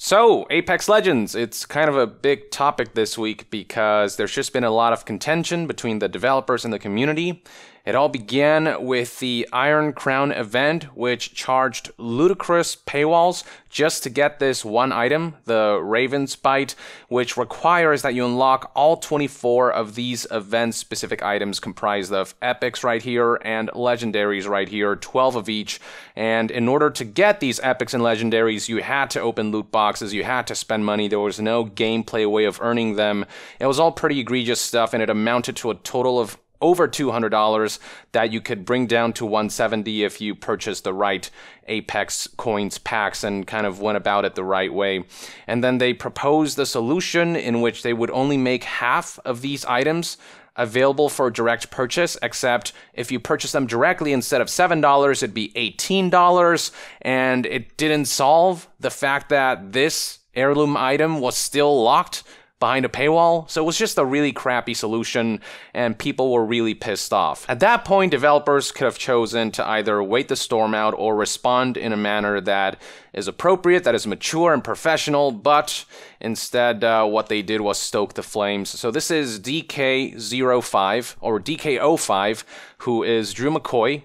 So, Apex Legends, it's kind of a big topic this week because there's just been a lot of contention between the developers and the community. It all began with the Iron Crown event, which charged ludicrous paywalls just to get this one item, the Raven's Bite, which requires that you unlock all 24 of these event-specific items comprised of epics right here and legendaries right here, 12 of each. And in order to get these epics and legendaries, you had to open loot boxes, you had to spend money, there was no gameplay way of earning them. It was all pretty egregious stuff, and it amounted to a total of over $200 that you could bring down to $170 if you purchased the right Apex coins packs and kind of went about it the right way. And then they proposed a solution in which they would only make half of these items available for direct purchase, except if you purchase them directly instead of $7, it'd be $18, and it didn't solve the fact that this heirloom item was still locked behind a paywall, so it was just a really crappy solution, and people were really pissed off. At that point, developers could have chosen to either wait the storm out or respond in a manner that is appropriate, that is mature and professional, but instead what they did was stoke the flames. So this is DK05, or DK05, who is Drew McCoy,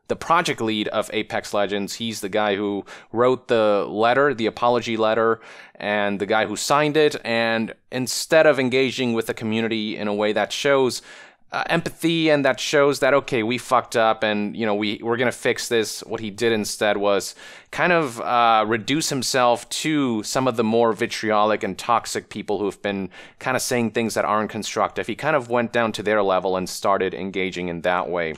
the project lead of Apex Legends. He's the guy who wrote the letter, the apology letter, and the guy who signed it. And instead of engaging with the community in a way that shows empathy and that shows that, okay, we fucked up and, you know, we're going to fix this, what he did instead was kind of reduce himself to some of the more vitriolic and toxic people who've been kind of saying things that aren't constructive. He kind of went down to their level and started engaging in that way,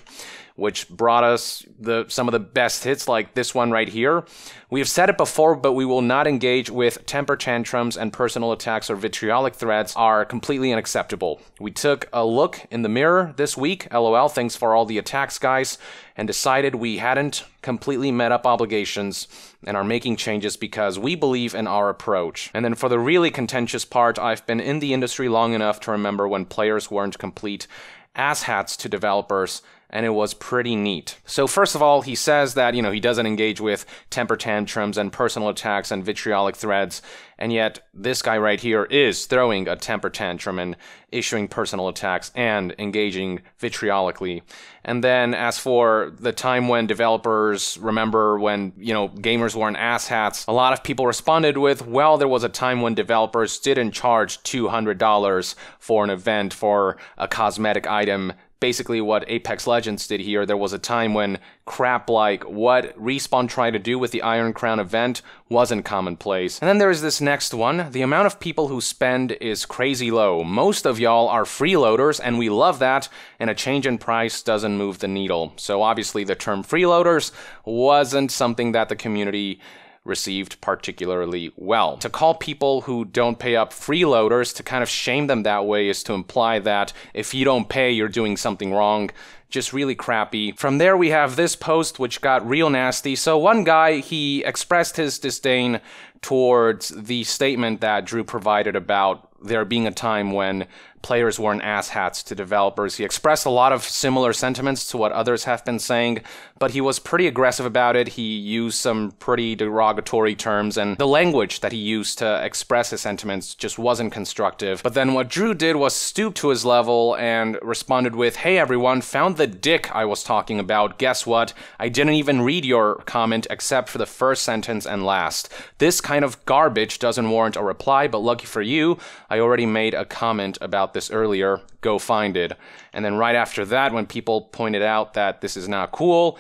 which brought us some of the best hits like this one right here. We have said it before, but we will not engage with temper tantrums, and personal attacks or vitriolic threats are completely unacceptable. We took a look in the mirror this week, LOL, thanks for all the attacks, guys, and decided we hadn't completely met up obligations and are making changes because we believe in our approach. And then for the really contentious part, I've been in the industry long enough to remember when players weren't complete asshats to developers, and it was pretty neat. So first of all, he says that, you know, he doesn't engage with temper tantrums and personal attacks and vitriolic threads, and yet this guy right here is throwing a temper tantrum and issuing personal attacks and engaging vitriolically. And then as for the time when developers remember when, you know, gamers weren't asshats, a lot of people responded with, well, there was a time when developers didn't charge $200 for an event for a cosmetic item. Basically what Apex Legends did here, there was a time when crap like what Respawn tried to do with the Iron Crown event wasn't commonplace. And then there's this next one. The amount of people who spend is crazy low. Most of y'all are freeloaders, and we love that, and a change in price doesn't move the needle. So obviously the term freeloaders wasn't something that the community received particularly well. To call people who don't pay up freeloaders, to kind of shame them that way, is to imply that if you don't pay, you're doing something wrong. Just really crappy. From there, we have this post, which got real nasty. So one guy, he expressed his disdain towards the statement that Drew provided about there being a time when players weren't asshats to developers. He expressed a lot of similar sentiments to what others have been saying, but he was pretty aggressive about it. He used some pretty derogatory terms, and the language that he used to express his sentiments just wasn't constructive. But then what Drew did was stoop to his level and responded with, hey everyone, found the dick I was talking about. Guess what? I didn't even read your comment except for the first sentence and last. This kind of garbage doesn't warrant a reply, but lucky for you, I already made a comment about this earlier. Go find it. And then right after that, when people pointed out that this is not cool,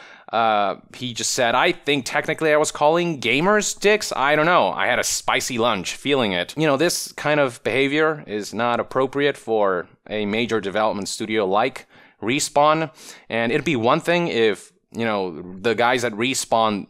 he just said, I think technically I was calling gamers dicks. I don't know. I had a spicy lunch, feeling it. You know, this kind of behavior is not appropriate for a major development studio like Respawn. And it'd be one thing if, you know, the guys at Respawn,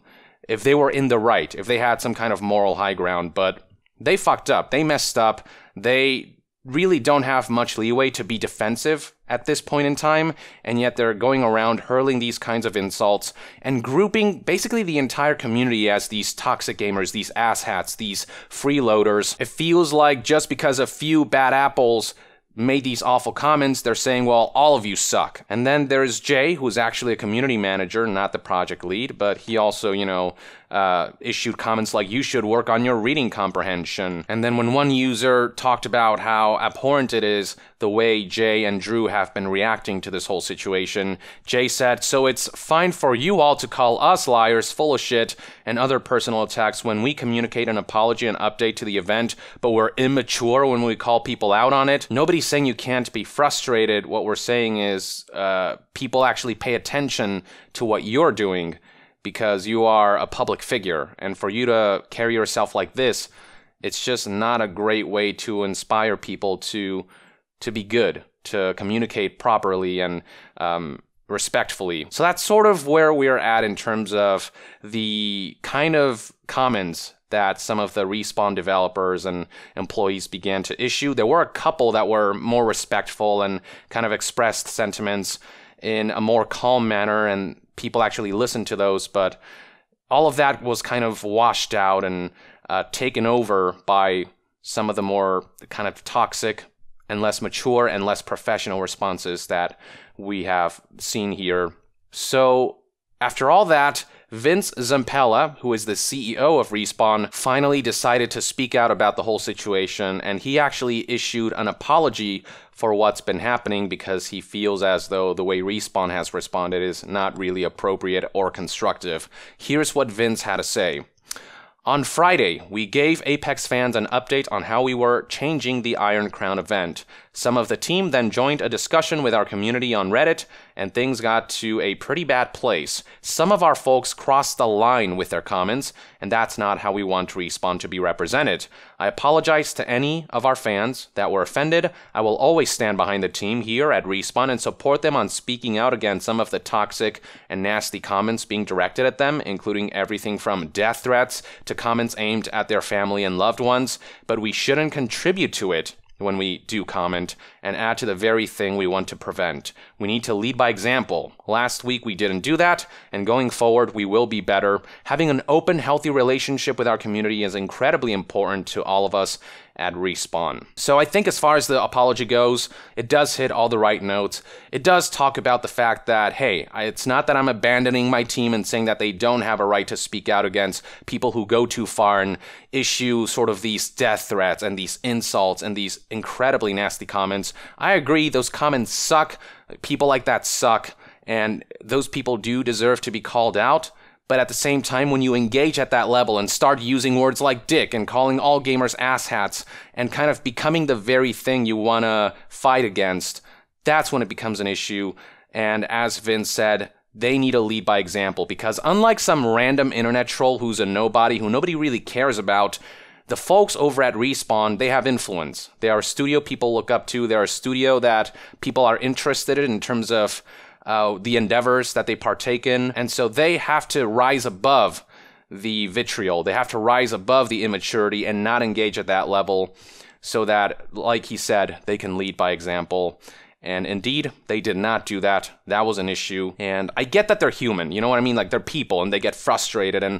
if they were in the right, if they had some kind of moral high ground, but they fucked up. They messed up. They really don't have much leeway to be defensive at this point in time, and yet they're going around hurling these kinds of insults and grouping basically the entire community as these toxic gamers, these asshats, these freeloaders. It feels like just because a few bad apples made these awful comments, they're saying, well, all of you suck. And then there's Jay, who's actually a community manager, not the project lead, but he also, you know, issued comments like, you should work on your reading comprehension. And then when one user talked about how abhorrent it is the way Jay and Drew have been reacting to this whole situation, Jay said, so it's fine for you all to call us liars, full of shit, and other personal attacks when we communicate an apology and update to the event, but we're immature when we call people out on it. Nobody's saying you can't be frustrated. What we're saying is people actually pay attention to what you're doing, because you are a public figure, and for you to carry yourself like this, it's just not a great way to inspire people to be good, to communicate properly and respectfully. So that's sort of where we're at in terms of the kind of comments that some of the Respawn developers and employees began to issue. There were a couple that were more respectful and kind of expressed sentiments in a more calm manner, and people actually listened to those, but all of that was kind of washed out and taken over by some of the more kind of toxic and less mature and less professional responses that we have seen here. So after all that, Vince Zampella, who is the CEO of Respawn, finally decided to speak out about the whole situation, and he actually issued an apology for what's been happening because he feels as though the way Respawn has responded is not really appropriate or constructive. Here's what Vince had to say. On Friday, we gave Apex fans an update on how we were changing the Iron Crown event. Some of the team then joined a discussion with our community on Reddit, and things got to a pretty bad place. Some of our folks crossed the line with their comments, and that's not how we want Respawn to be represented. I apologize to any of our fans that were offended. I will always stand behind the team here at Respawn and support them on speaking out against some of the toxic and nasty comments being directed at them, including everything from death threats to comments aimed at their family and loved ones, but we shouldn't contribute to it when we do comment and add to the very thing we want to prevent. We need to lead by example. Last week we didn't do that, and going forward we will be better. Having an open, healthy relationship with our community is incredibly important to all of us at Respawn. So I think as far as the apology goes, it does hit all the right notes. It does talk about the fact that, hey, it's not that I'm abandoning my team and saying that they don't have a right to speak out against people who go too far and issue sort of these death threats and these insults and these incredibly nasty comments. I agree, those comments suck. People like that suck, and those people do deserve to be called out. But at the same time, when you engage at that level and start using words like dick and calling all gamers asshats and kind of becoming the very thing you want to fight against, that's when it becomes an issue. And as Vince said, they need to lead by example, because unlike some random internet troll who's a nobody, who nobody really cares about, the folks over at Respawn, they have influence. They are a studio people look up to. They're a studio that people are interested in terms of the endeavors that they partake in, and so they have to rise above the vitriol. They have to rise above the immaturity and not engage at that level so that, like he said, they can lead by example. And indeed, they did not do that. That was an issue. And I get that they're human, you know what I mean? Like, they're people and they get frustrated and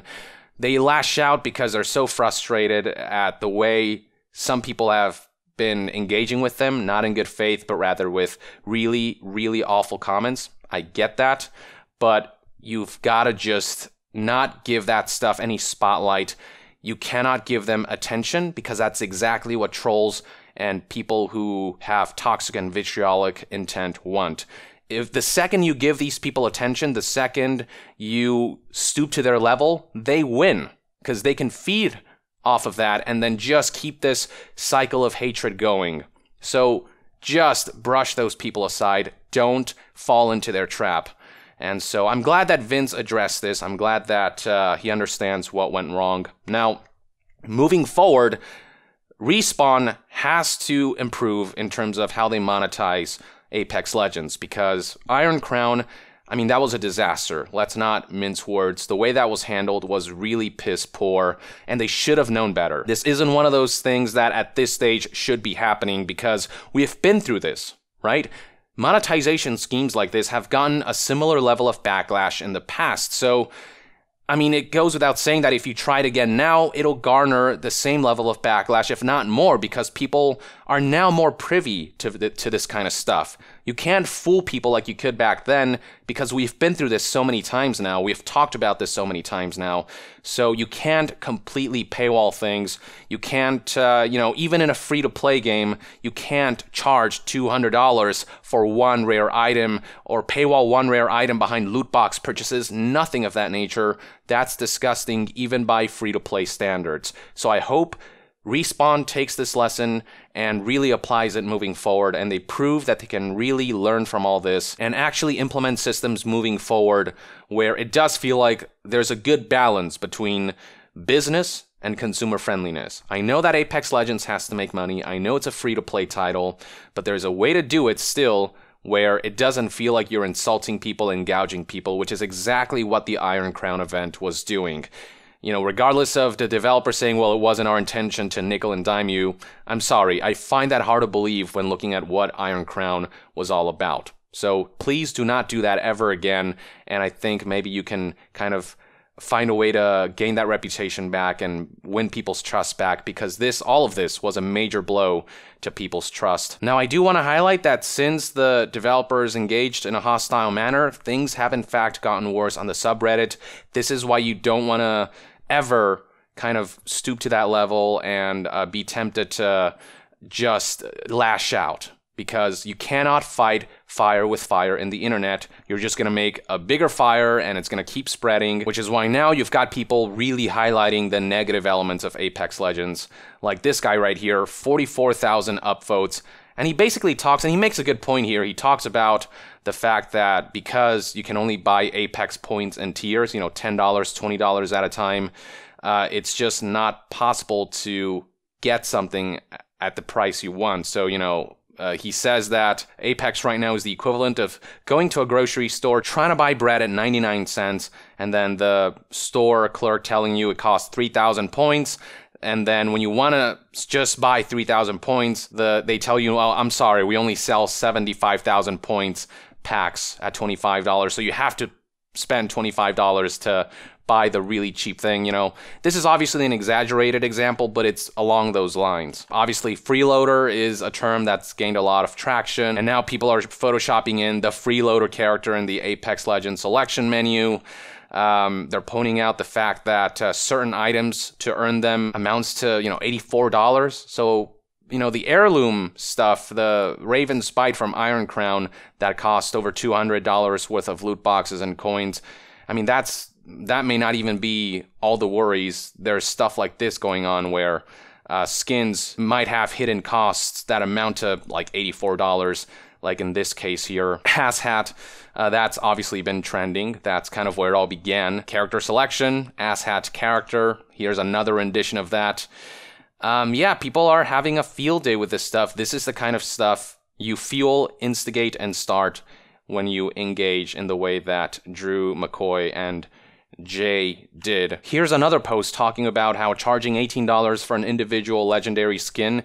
they lash out because they're so frustrated at the way some people have been engaging with them, not in good faith, but rather with really, really awful comments. I get that, but you've got to just not give that stuff any spotlight. You cannot give them attention, because that's exactly what trolls and people who have toxic and vitriolic intent want. If the second you give these people attention, the second you stoop to their level, they win, because they can feed off of that and then just keep this cycle of hatred going. So just brush those people aside. Don't fall into their trap. And so I'm glad that Vince addressed this. I'm glad that he understands what went wrong. Now, moving forward, Respawn has to improve in terms of how they monetize Apex Legends, because Iron Crown, I mean, that was a disaster. Let's not mince words. The way that was handled was really piss poor, and they should have known better. This isn't one of those things that at this stage should be happening, because we have been through this, right? Monetization schemes like this have gotten a similar level of backlash in the past, so I mean, it goes without saying that if you try it again now, it'll garner the same level of backlash, if not more, because people are now more privy to this kind of stuff. You can't fool people like you could back then because we've been through this so many times now. We've talked about this so many times now. So you can't completely paywall things. You can't, even in a free-to-play game, you can't charge $200 for one rare item or paywall one rare item behind loot box purchases. Nothing of that nature. That's disgusting even by free-to-play standards. So I hope Respawn takes this lesson and really applies it moving forward, and they prove that they can really learn from all this and actually implement systems moving forward where it does feel like there's a good balance between business and consumer friendliness. I know that Apex Legends has to make money. I know it's a free-to-play title, but there's a way to do it still where it doesn't feel like you're insulting people and gouging people, which is exactly what the Iron Crown event was doing. Regardless of the developer saying, well, it wasn't our intention to nickel and dime you, I'm sorry, I find that hard to believe when looking at what Iron Crown was all about. So please do not do that ever again, and I think maybe you can kind of find a way to gain that reputation back and win people's trust back, because all of this was a major blow to people's trust. Now, I do want to highlight that since the developers engaged in a hostile manner, things have in fact gotten worse on the subreddit. This is why you don't want to ever kind of stoop to that level and be tempted to just lash out, because you cannot fight fire with fire in the internet. You're just going to make a bigger fire and it's going to keep spreading, which is why now you've got people really highlighting the negative elements of Apex Legends. Like this guy right here, 44,000 upvotes. And he basically talks, and he makes a good point here. He talks about the fact that because you can only buy Apex points in tiers, $10, $20 at a time, it's just not possible to get something at the price you want. So, he says that Apex right now is the equivalent of going to a grocery store, trying to buy bread at 99 cents, and then the store clerk telling you it costs 3,000 points. And then when you want to just buy 3,000 points, they tell you, oh, I'm sorry, we only sell 75,000 points packs at $25. So you have to spend $25 to buy the really cheap thing, This is obviously an exaggerated example, but it's along those lines. Obviously, freeloader is a term that's gained a lot of traction, and now people are photoshopping in the freeloader character in the Apex Legends selection menu. They're pointing out the fact that certain items to earn them amounts to, $84. So, the heirloom stuff, the Raven Spite from Iron Crown that cost over $200 worth of loot boxes and coins. I mean, that may not even be all the worries. There's stuff like this going on where skins might have hidden costs that amount to like $84. Like in this case here, Asshat, that's obviously been trending. That's kind of where it all began. Character selection, Asshat character. Here's another rendition of that. People are having a field day with this stuff. This is the kind of stuff you fuel, instigate, and start when you engage in the way that Drew, McCoy, and Jay did. Here's another post talking about how charging $18 for an individual legendary skin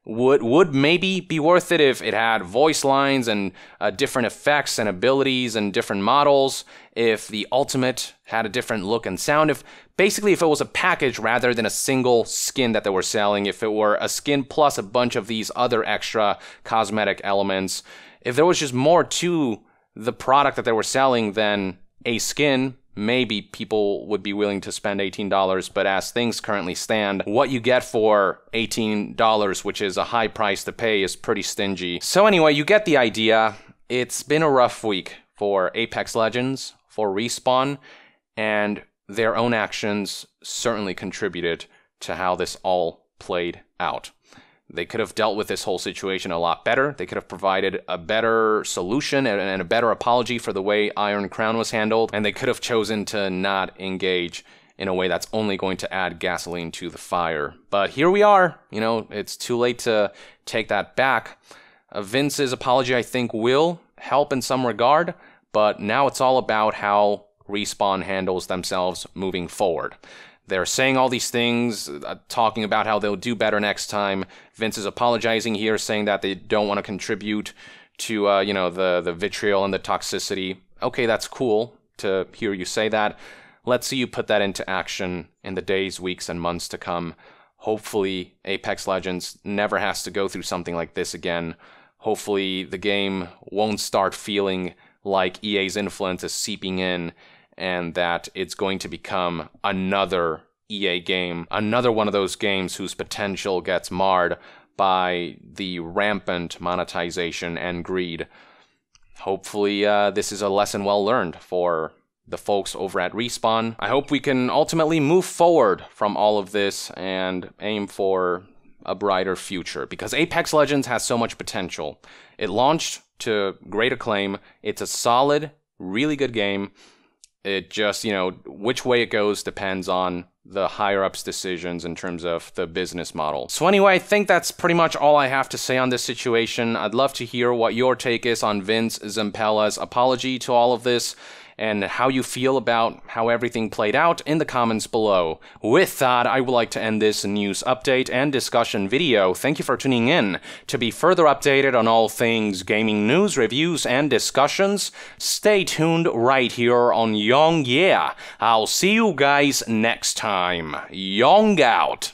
would maybe be worth it if it had voice lines and different effects and abilities and different models, if the ultimate had a different look and sound, if it was a package rather than a single skin that they were selling, if it were a skin plus a bunch of these other extra cosmetic elements, if there was just more to the product that they were selling than a skin, maybe people would be willing to spend $18, but as things currently stand, what you get for $18, which is a high price to pay, is pretty stingy. So anyway, you get the idea. It's been a rough week for Apex Legends, for Respawn, and their own actions certainly contributed to how this all played out. They could have dealt with this whole situation a lot better. They could have provided a better solution and a better apology for the way Iron Crown was handled. And they could have chosen to not engage in a way that's only going to add gasoline to the fire. But here we are. It's too late to take that back. Vince's apology, I think, will help in some regard. But now it's all about how Respawn handles themselves moving forward. They're saying all these things, talking about how they'll do better next time. Vince is apologizing here, saying that they don't want to contribute to, the vitriol and the toxicity. Okay, that's cool to hear you say that. Let's see you put that into action in the days, weeks, and months to come. Hopefully, Apex Legends never has to go through something like this again. hopefully the game won't start feeling like EA's influence is seeping in and that it's going to become another EA game, another one of those games whose potential gets marred by the rampant monetization and greed. Hopefully, this is a lesson well learned for the folks over at Respawn. I hope we can ultimately move forward from all of this and aim for a brighter future, because Apex Legends has so much potential. It launched to great acclaim. It's a solid, really good game. It just, which way it goes depends on the higher-ups' decisions in terms of the business model. So anyway, I think that's pretty much all I have to say on this situation. I'd love to hear what your take is on Vince Zampella's apology to all of this, and how you feel about how everything played out in the comments below. With that, I would like to end this news update and discussion video. Thank you for tuning in. To be further updated on all things gaming news, reviews, and discussions, stay tuned right here on Young Yeah. I'll see you guys next time. Young out!